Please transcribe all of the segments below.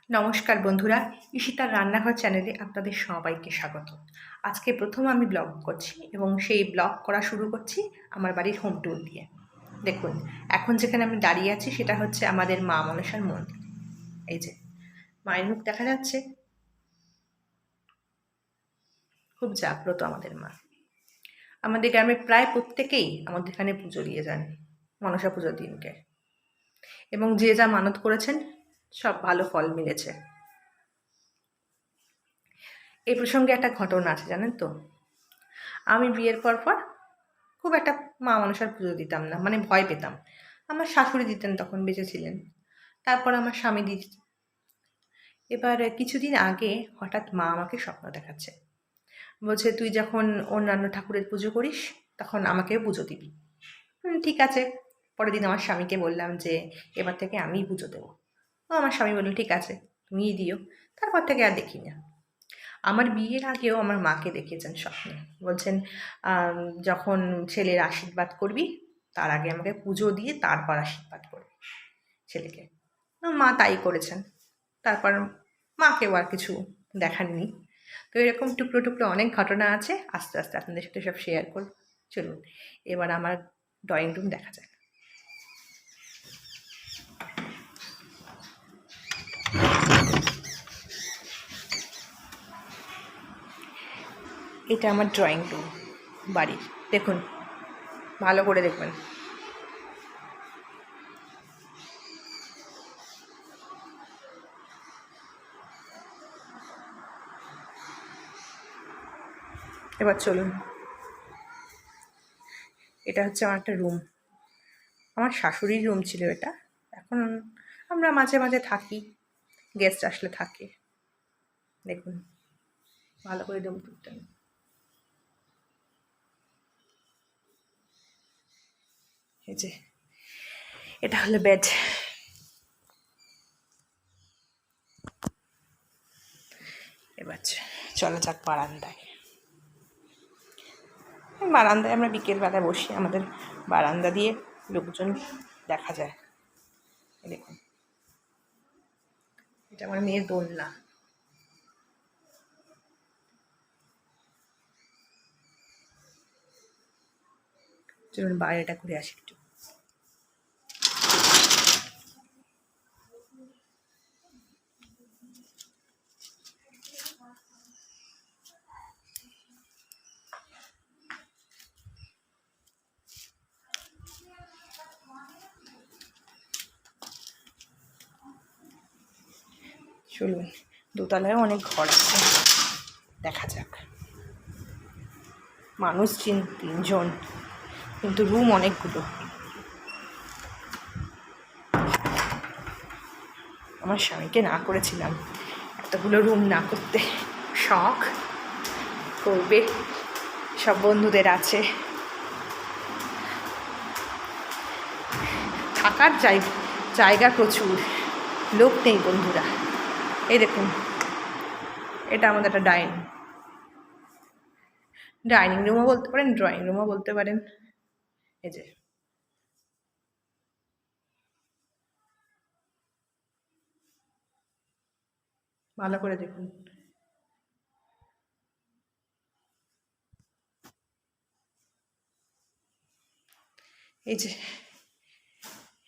নমস্কার বন্ধুরা, ঈশিতার রান্নাঘর চ্যানেলে আপনাদের সবাইকে স্বাগত। আজকে প্রথম আমি ব্লগ করছি এবং সেই ব্লগ করা শুরু করছি আমার বাড়ির হোম ট্যুর দিয়ে। দেখুন, এখন যেখানে আমি দাঁড়িয়ে আছি সেটা হচ্ছে আমাদের মা মনসার মন্দির। এই যে মায়ের মুখ দেখা যাচ্ছে, খুব জাগ্রত আমাদের মা। আমাদের গ্রামে প্রায় প্রত্যেকেই আমাদের এখানে পুজো দিয়ে যান মনসা পুজোর দিনকে, এবং যে যা মানত করেছেন সব ভালো ফল মিলেছে। এই প্রসঙ্গে একটা ঘটনা আছে, জানেন তো? আমি বিয়ের পর খুব একটা মা মনসার পুজো দিতাম না, মানে ভয় পেতাম। আমার শাশুড়ি দিতেন, তখন বেঁচে ছিলেন। তারপর আমার স্বামী দিত। এবার কিছুদিন আগে হঠাৎ মা আমাকে স্বপ্ন দেখাচ্ছে, বলছে তুই যখন অন্যান্য ঠাকুরের পুজো করিস তখন আমাকেও পুজো দিবি। ঠিক আছে। পরের দিন আমার স্বামীকে বললাম যে এবার থেকে আমিই পুজো দেবো। আমার স্বামী বলল ঠিক আছে, তুমিই দিও। তারপর থেকে আর দেখি না। আমার বিয়ের আগেও আমার মাকে দেখিয়েছেন স্বপ্নে, বলছেন আম, যখন ছেলের আশীর্বাদ করবি তার আগে আমাকে পুজো দিয়ে তারপর আশীর্বাদ করবি ছেলেকে। মা তাই করেছেন। তারপর মাকেও আর কিছু দেখাননি। তো এরকম টুকরো টুকরো অনেক ঘটনা আছে, আস্তে আস্তে আপনাদের সাথে সব শেয়ার করব। চলুন এবার আমার ড্রয়িং রুম দেখা যাক। এটা আমার ড্রয়িং রুম বাড়ির। দেখুন, ভালো করে দেখবেন। এবার চলুন, এটা হচ্ছে আমার একটা রুম। আমার শাশুড়ির রুম ছিল এটা। এখন আমরা মাঝে মাঝে থাকি, গেস্ট আসলে থাকে। দেখুন, ভালো করে রুম টুকটা। এই যে এটা হলো বেড। এবার চলা যাক বারান্দায়। বারান্দায় আমরা বিকেলবেলা বসি, আমাদের বারান্দা দিয়ে লোকজন দেখা যায়। এই দেখুন, এটা আমার মেয়ের দোলনা। চলুন বাইরেটা ঘুরে আসি একটু। চলুন, দোতলায় অনেক ঘর আছে, দেখা যাক। মানুষ 3জন, কিন্তু রুম অনেকগুলো। আমার স্বামীকে না করেছিলাম এতগুলো রুম না করতে। শখ করবে, সব বন্ধুদের আছে, থাকার জায়গা প্রচুর, লোক নেই বন্ধুরা। এই দেখুন, এটা আমাদের একটা ডাইনিং রুমও বলতে পারেন, ড্রয়িং রুমও বলতে পারেন। এই যে ভালো করে দেখুন। এই যে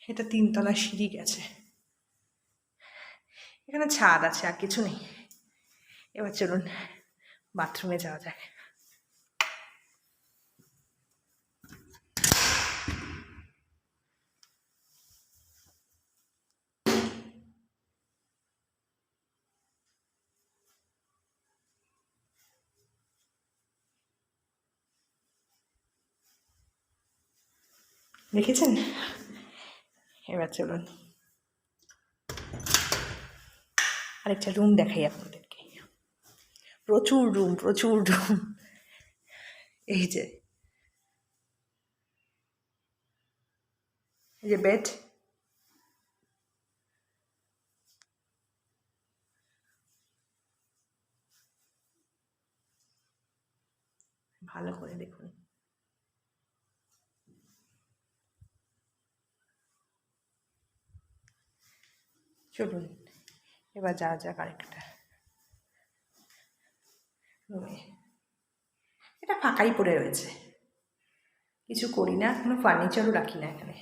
এটা 3তলা সিঁড়ি গেছে। এখানে ছাদ আছে, আর কিছু নেই। এবার চলুন বাথরুমে যাওয়া যায়। দেখেছেন? এবার চলুন আরেকটা রুম দেখাই আপনাদেরকে। প্রচুর রুম, প্রচুর রুম। এই যে বেড। ভালো করে দেখুন। চলুন এবার যাওয়া যাক আরেকটা রুমে। এটা ফাঁকাই পড়ে রয়েছে, কিছু করি না, কোনো ফার্নিচারও রাখি না এখানে।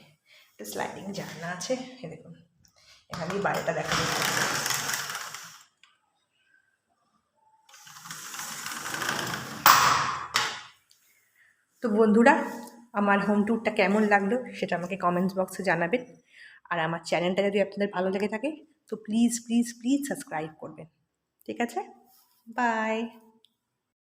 একটা স্লাইডিং জানলা আছে, এ দেখুন, এখানেই বাইরেটা দেখা যাচ্ছে। তো বন্ধুরা, আমার হোম ট্যুরটা কেমন লাগলো সেটা আমাকে কমেন্টস বক্সে জানাবেন। আর আমার চ্যানেলটা যদি আপনাদের ভালো লেগে থাকে তো প্লিজ প্লিজ প্লিজ সাবস্ক্রাইব করবেন। ঠিক আছে, বাই।